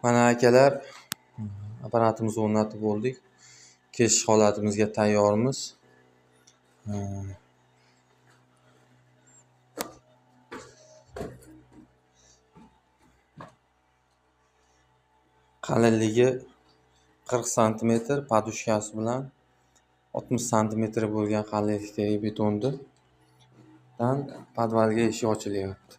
Mana akalar, apparatimizni o'rnatib bo'ldik. Keshish holatimizga tayyormiz. Qalinligi 40 sm, podushkasi bilan 60 sm bo'lgan qalinlikdagi betonni podvalga eshik ochilyapti.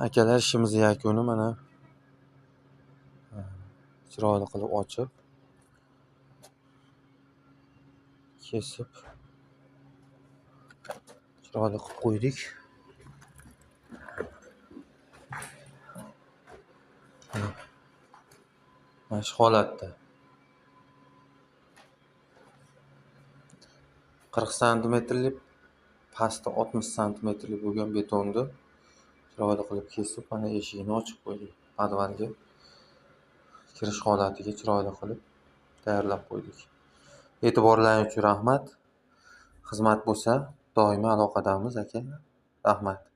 Akalar, ishimiz yakuni mana chiroyli qilib ochib, kesib, chiroyli qilib qo'ydik. Mana shu holatda 40 santimetrlik, pasti 60 santimetrlik bo'lgan betonni chiroyli qilib kesib, mana eshigini ochib qo'ydik. Podvalga kirish holatiga chiroyli qilib tayyorlab qo'ydik. E'tiborlaringiz uchun rahmat. Xizmat bo'lsa doimiy aloqadamiz aka. Rahmat.